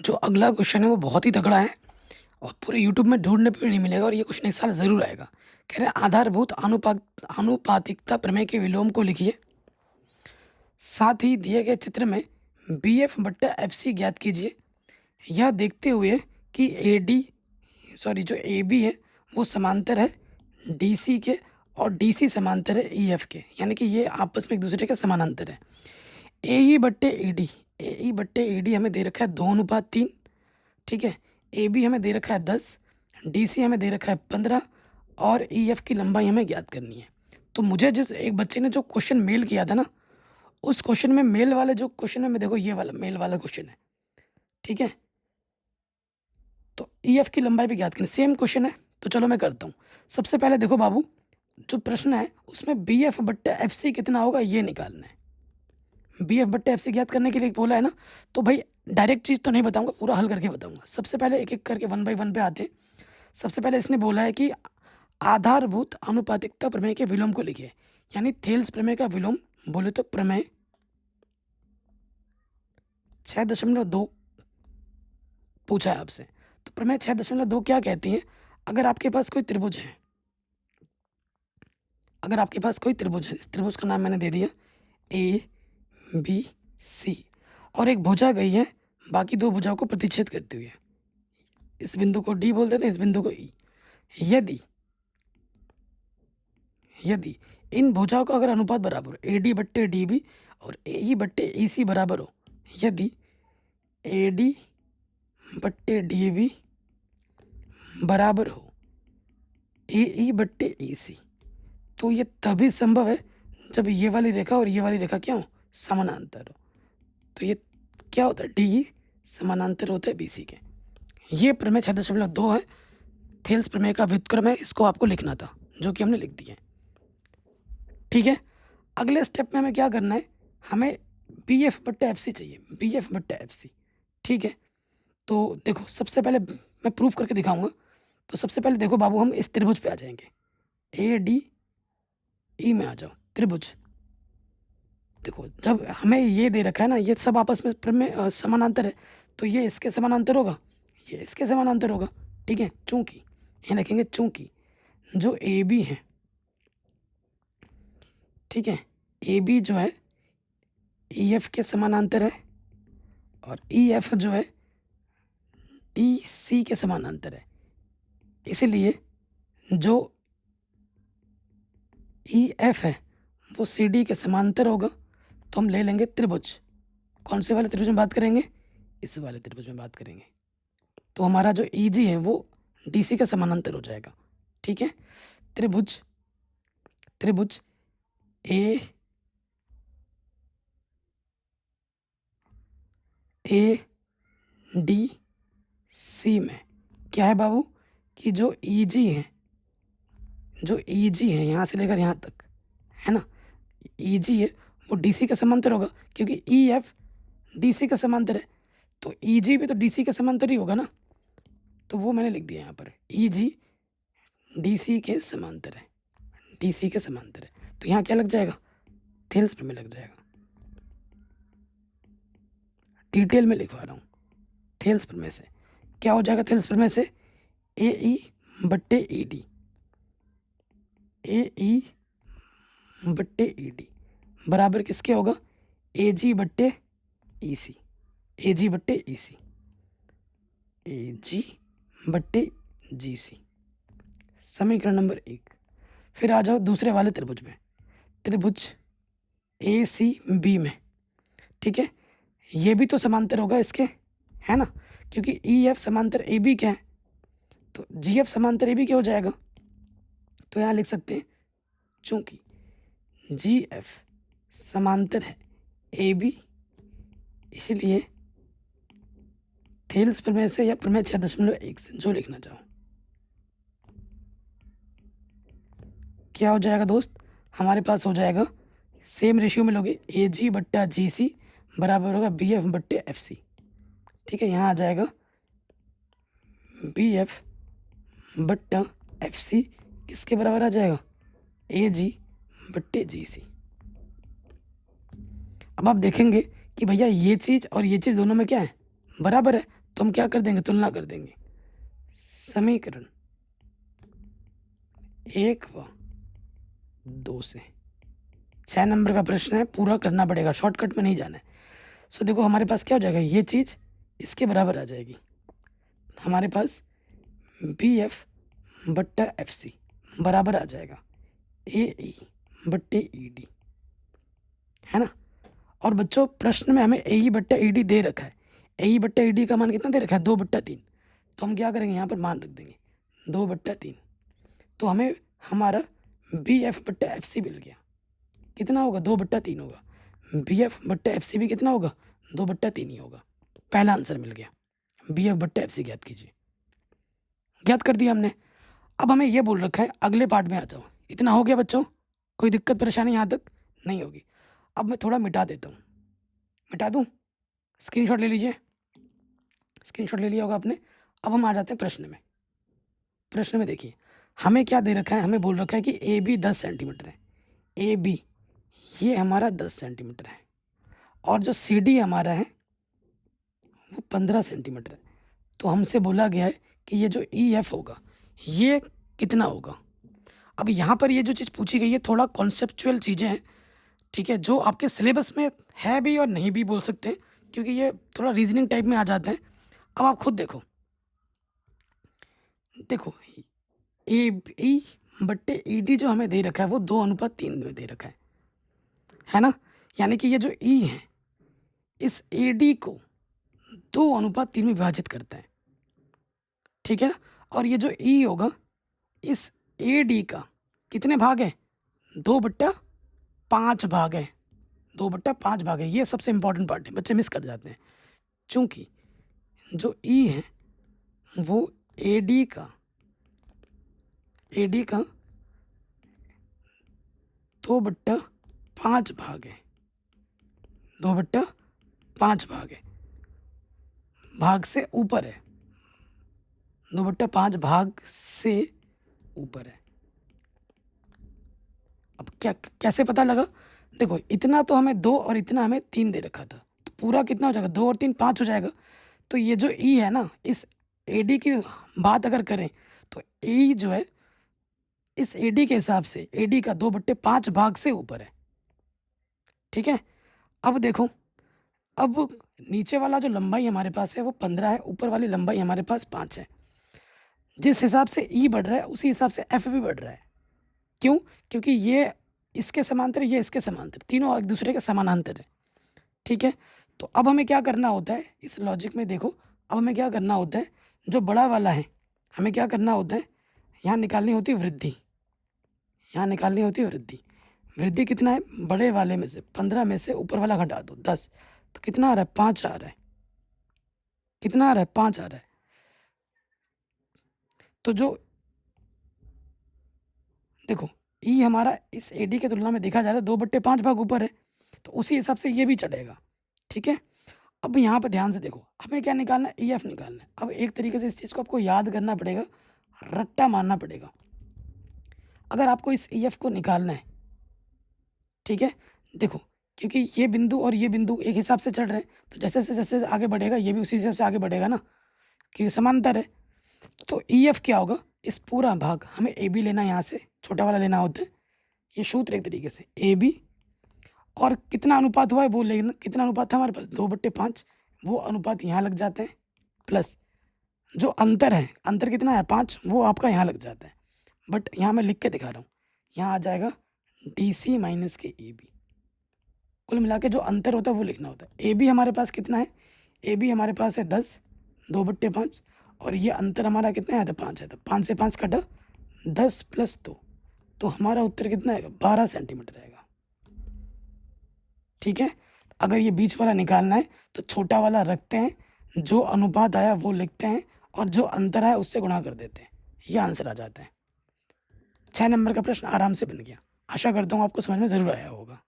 जो अगला क्वेश्चन है वो बहुत ही तगड़ा है और पूरे यूट्यूब में ढूंढने पे भी नहीं मिलेगा और ये क्वेश्चन इस साल ज़रूर आएगा। कह रहे हैं आधारभूत आनुपातिकता प्रमेय के विलोम को लिखिए। साथ ही दिए गए चित्र में बी एफ बट्टा एफ सी ज्ञात कीजिए। यह देखते हुए कि ए डी जो ए बी है वो समांतर है डी सी के और डी सी समांतर है ई एफ के, यानी कि ये आपस में एक दूसरे के समानांतर है। ए ई बट्टे ए डी हमें दे रखा है 2:3, ठीक है। ए बी हमें दे रखा है 10, डी सी हमें दे रखा है 15 और ई एफ की लंबाई हमें ज्ञात करनी है। तो मुझे जिस एक बच्चे ने जो क्वेश्चन मेल किया था ना, उस क्वेश्चन में मेल वाले जो क्वेश्चन है, मैं देखो ये वाला मेल वाला क्वेश्चन है, ठीक है। तो ई एफ की लंबाई भी ज्ञात करनी, सेम क्वेश्चन है। तो चलो मैं करता हूँ। सबसे पहले देखो बाबू, जो प्रश्न है उसमें बी एफ बट्टा एफ सी कितना होगा ये निकालना है। बी एफ बट्टे एफ सी ज्ञात करने के लिए बोला है ना, तो भाई डायरेक्ट चीज़ तो नहीं बताऊंगा, पूरा हल करके बताऊंगा। सबसे पहले एक एक करके 1 बाय 1 पे आते हैं। सबसे पहले इसने बोला है कि आधारभूत आनुपातिकता प्रमेय के विलोम को लिखिए, यानी थेल्स प्रमेय का विलोम बोले तो प्रमेय 6.2 पूछा है आपसे। तो प्रमेय 6.2 क्या कहती है? अगर आपके पास कोई त्रिभुज है, इस त्रिभुज का नाम मैंने दे दिया ए बी सी, और एक भुजा गई है बाकी दो भुजाओं को प्रतिच्छेद करते हुए। इस बिंदु को डी बोल देते हैं, इस बिंदु को ई। यदि इन भुजाओं का अगर अनुपात बराबर हो, ए डी बट्टे डी बी और ए ई बट्टे ई सी बराबर हो, यदि ए डी बट्टे डी बी बराबर हो ए ई बट्टे ई सी, तो ये तभी संभव है जब ये वाली रेखा और ये वाली रेखा क्या हो, समानांतर हो। तो ये क्या होता है, डी समानांतर होता है बी सी के। ये प्रमेय 6.2 है, थेल्स प्रमेय का व्युत्क्रम है। इसको आपको लिखना था, जो कि हमने लिख दिया है, ठीक है। अगले स्टेप में हमें क्या करना है, हमें बी एफ बट्टा एफ सी चाहिए, बी एफ बट्टा एफ सी, ठीक है। तो देखो सबसे पहले मैं प्रूफ करके दिखाऊंगा। तो सबसे पहले देखो बाबू, हम इस त्रिभुज पे आ जाएंगे, ए डी ई में आ जाओ, त्रिभुज। देखो जब हमें ये दे रखा है ना, ये सब आपस में प्रमेय समानांतर है, तो ये इसके समानांतर होगा, ये इसके समानांतर होगा, ठीक है। चूंकि ये लिखेंगे, चूंकि जो ए बी है, ठीक है, ए बी जो है ई एफ के समानांतर है और ई एफ जो है डी सी के समानांतर है, इसलिए जो ई एफ है वो सी डी के समांतर होगा। तो हम ले लेंगे त्रिभुज। कौन से वाले त्रिभुज में बात करेंगे? इस वाले त्रिभुज में बात करेंगे। तो हमारा जो ई जी है वो डी सी के समानांतर हो जाएगा, ठीक है। त्रिभुज ए डी सी में क्या है बाबू, कि जो ई जी है यहाँ से लेकर यहाँ तक, है ना, ई जी है वो डी सी के समांतर होगा, क्योंकि ई एफ डी सी का समांतर है। तो ई जी भी तो डी सी के समांतर ही होगा ना। तो वो मैंने लिख दिया यहाँ पर, ई जी डी सी के समांतर है, डी सी के समांतर है। तो यहाँ क्या लग जाएगा, थेल्स प्रमेय लग जाएगा। डिटेल में लिखवा रहा हूँ। थेल्स प्रमेय से क्या हो जाएगा, थेल्स प्रमेय से ए ई बट्टे ई डी, ए ई बट्टे ई डी बराबर किसके होगा, ए जी बट्टे ई सी, ए जी बट्टे ई सी, ए जी बट्टे जी सी, समीकरण नंबर 1। फिर आ जाओ दूसरे वाले त्रिभुज में, त्रिभुज ए सी बी में, ठीक है। ये भी तो समांतर होगा इसके, है ना, क्योंकि ई एफ समांतर ए बी क्या है, तो जी एफ समांतर ए बी क्या हो जाएगा। तो यहाँ लिख सकते हैं, चूंकि जी एफ समांतर है ए बी, इसलिए थेल्स प्रमेय से या प्रमेय 6.1 से, जो लिखना चाहो। क्या हो जाएगा दोस्त, हमारे पास हो जाएगा, सेम रेशियो में लोगे, ए जी बट्टा जी सी बराबर होगा बी एफ बट्टे एफ सी, ठीक है। यहाँ आ जाएगा बी एफ बट्टा एफ सी किसके बराबर आ जाएगा, ए जी बट्टे जी सी। अब आप देखेंगे कि भैया ये चीज़ और ये चीज़ दोनों में क्या है, बराबर है। तो हम क्या कर देंगे, तुलना कर देंगे। समीकरण 1 व 2 से। 6 नंबर का प्रश्न है, पूरा करना पड़ेगा, शॉर्टकट में नहीं जाना है। सो देखो हमारे पास क्या हो जाएगा, ये चीज़ इसके बराबर आ जाएगी। हमारे पास बी एफ बट्टा एफ सी बराबर आ जाएगा ए ई बट्टे ई डी, है ना। और बच्चों प्रश्न में हमें ए ई बट्टा ई डी दे रखा है। ए ई बट्टा ई डी का मान कितना दे रखा है, 2/3। तो हम क्या करेंगे, यहाँ पर मान रख देंगे 2/3। तो हमें हमारा बी एफ बट्टा एफ सी मिल गया। कितना होगा, 2/3 होगा। बी एफ बट्टा एफ सी भी कितना होगा, 2/3 ही होगा। पहला आंसर मिल गया, बी एफ बट्टा एफ सी ज्ञात कीजिए। ज्ञात कर दिया हमने। अब हमें ये बोल रखा है अगले पार्ट में आ जाओ। इतना हो गया बच्चों, कोई दिक्कत परेशानी यहाँ तक नहीं होगी। अब मैं थोड़ा मिटा देता हूँ, मिटा दूँ, स्क्रीनशॉट ले लीजिए। स्क्रीनशॉट ले लिया होगा आपने। अब हम आ जाते हैं प्रश्न में। प्रश्न में देखिए हमें क्या दे रखा है, हमें बोल रखा है कि ए बी 10 सेंटीमीटर है। ए बी ये हमारा 10 सेंटीमीटर है और जो सी डी हमारा है वो 15 सेंटीमीटर है। तो हमसे बोला गया है कि ये जो ई एफ होगा ये कितना होगा। अब यहाँ पर ये जो चीज़ पूछी गई है थोड़ा कॉन्सेप्चुअल चीज़ें हैं, ठीक है, जो आपके सिलेबस में है भी और नहीं भी बोल सकते हैं, क्योंकि ये थोड़ा रीजनिंग टाइप में आ जाते हैं। अब आप खुद देखो, देखो ए ई बट्टे ई डी जो हमें दे रखा है वो 2:3 में दे रखा है ना। यानी कि ये जो ई है इस ए डी को 2:3 में विभाजित करता है, ठीक है ना। और ये जो ई होगा इस ए डी का कितने भाग है, 2/5 भाग है। 2/5 भाग है, ये सबसे इंपॉर्टेंट पार्ट है, बच्चे मिस कर जाते हैं। चूंकि जो ई है वो ए डी का 2/5 भाग है। 2/5 भाग है, भाग से ऊपर है। 2/5 भाग से ऊपर है। अब क्या कैसे पता लगा, देखो इतना तो हमें 2 और इतना हमें 3 दे रखा था, तो पूरा कितना हो जाएगा, 2 और 3 5 हो जाएगा। तो ये जो ई है ना, इस ए डी की बात अगर करें तो ई जो है इस ए डी के हिसाब से ए डी का 2/5 भाग से ऊपर है, ठीक है। अब देखो, अब नीचे वाला जो लंबाई हमारे पास है वो 15 है, ऊपर वाली लंबाई हमारे पास 5 है। जिस हिसाब से ई बढ़ रहा है उसी हिसाब से एफ भी बढ़ रहा है। क्यों, क्योंकि ये इसके समांतर, ये इसके समांतर, तीनों एक दूसरे के समानांतर है, ठीक है। तो अब हमें क्या करना होता है इस लॉजिक में, देखो अब हमें क्या करना होता है, जो बड़ा वाला है हमें क्या करना होता है, यहाँ निकालनी होती है वृद्धि। यहाँ निकालनी होती है वृद्धि। वृद्धि कितना है, बड़े वाले में से 15 में से ऊपर वाला घटा दो 10, तो कितना आ रहा है, 5 आ रहा है। कितना आ रहा है, 5 आ रहा है। तो जो देखो ई हमारा इस ए डी की तुलना में देखा जाए तो 2/5 भाग ऊपर है, तो उसी हिसाब से ये भी चढ़ेगा, ठीक है। अब यहाँ पर ध्यान से देखो, हमें क्या निकालना है, ई एफ निकालना है। अब एक तरीके से इस चीज़ को आपको याद करना पड़ेगा, रट्टा मारना पड़ेगा। अगर आपको इस ई एफ को निकालना है, ठीक है, देखो क्योंकि ये बिंदु और ये बिंदु एक हिसाब से चढ़ रहे हैं, तो जैसे जैसे आगे बढ़ेगा ये भी उसी हिसाब से आगे बढ़ेगा ना, क्योंकि समांतर है। तो ई एफ क्या होगा, इस पूरा भाग हमें ए बी लेना है, यहाँ से छोटा वाला लेना होता है। ये सूत्र एक तरीके से ए बी, और कितना अनुपात हुआ है वो लेना, कितना अनुपात था हमारे पास, 2/5, वो अनुपात यहाँ लग जाते हैं, प्लस जो अंतर है, अंतर कितना है 5, वो आपका यहाँ लग जाता है। बट यहाँ मैं लिख के दिखा रहा हूँ, यहाँ आ जाएगा डी सी माइनस के ए बी। कुल मिला के जो अंतर होता है वो लिखना होता है। ए बी हमारे पास कितना है, ए बी हमारे पास है 10, 2/5, और ये अंतर हमारा कितना है, तो 5 है। तो 5 से 5 कटा, 10 + 2, तो हमारा उत्तर कितना आएगा, 12 सेंटीमीटर आएगा, ठीक है। अगर ये बीच वाला निकालना है तो छोटा वाला रखते हैं, जो अनुपात आया वो लिखते हैं, और जो अंतर आया उससे गुणा कर देते हैं, ये आंसर आ जाता है। 6 नंबर का प्रश्न आराम से बन गया। आशा करता हूँ आपको समझ में ज़रूर आया होगा।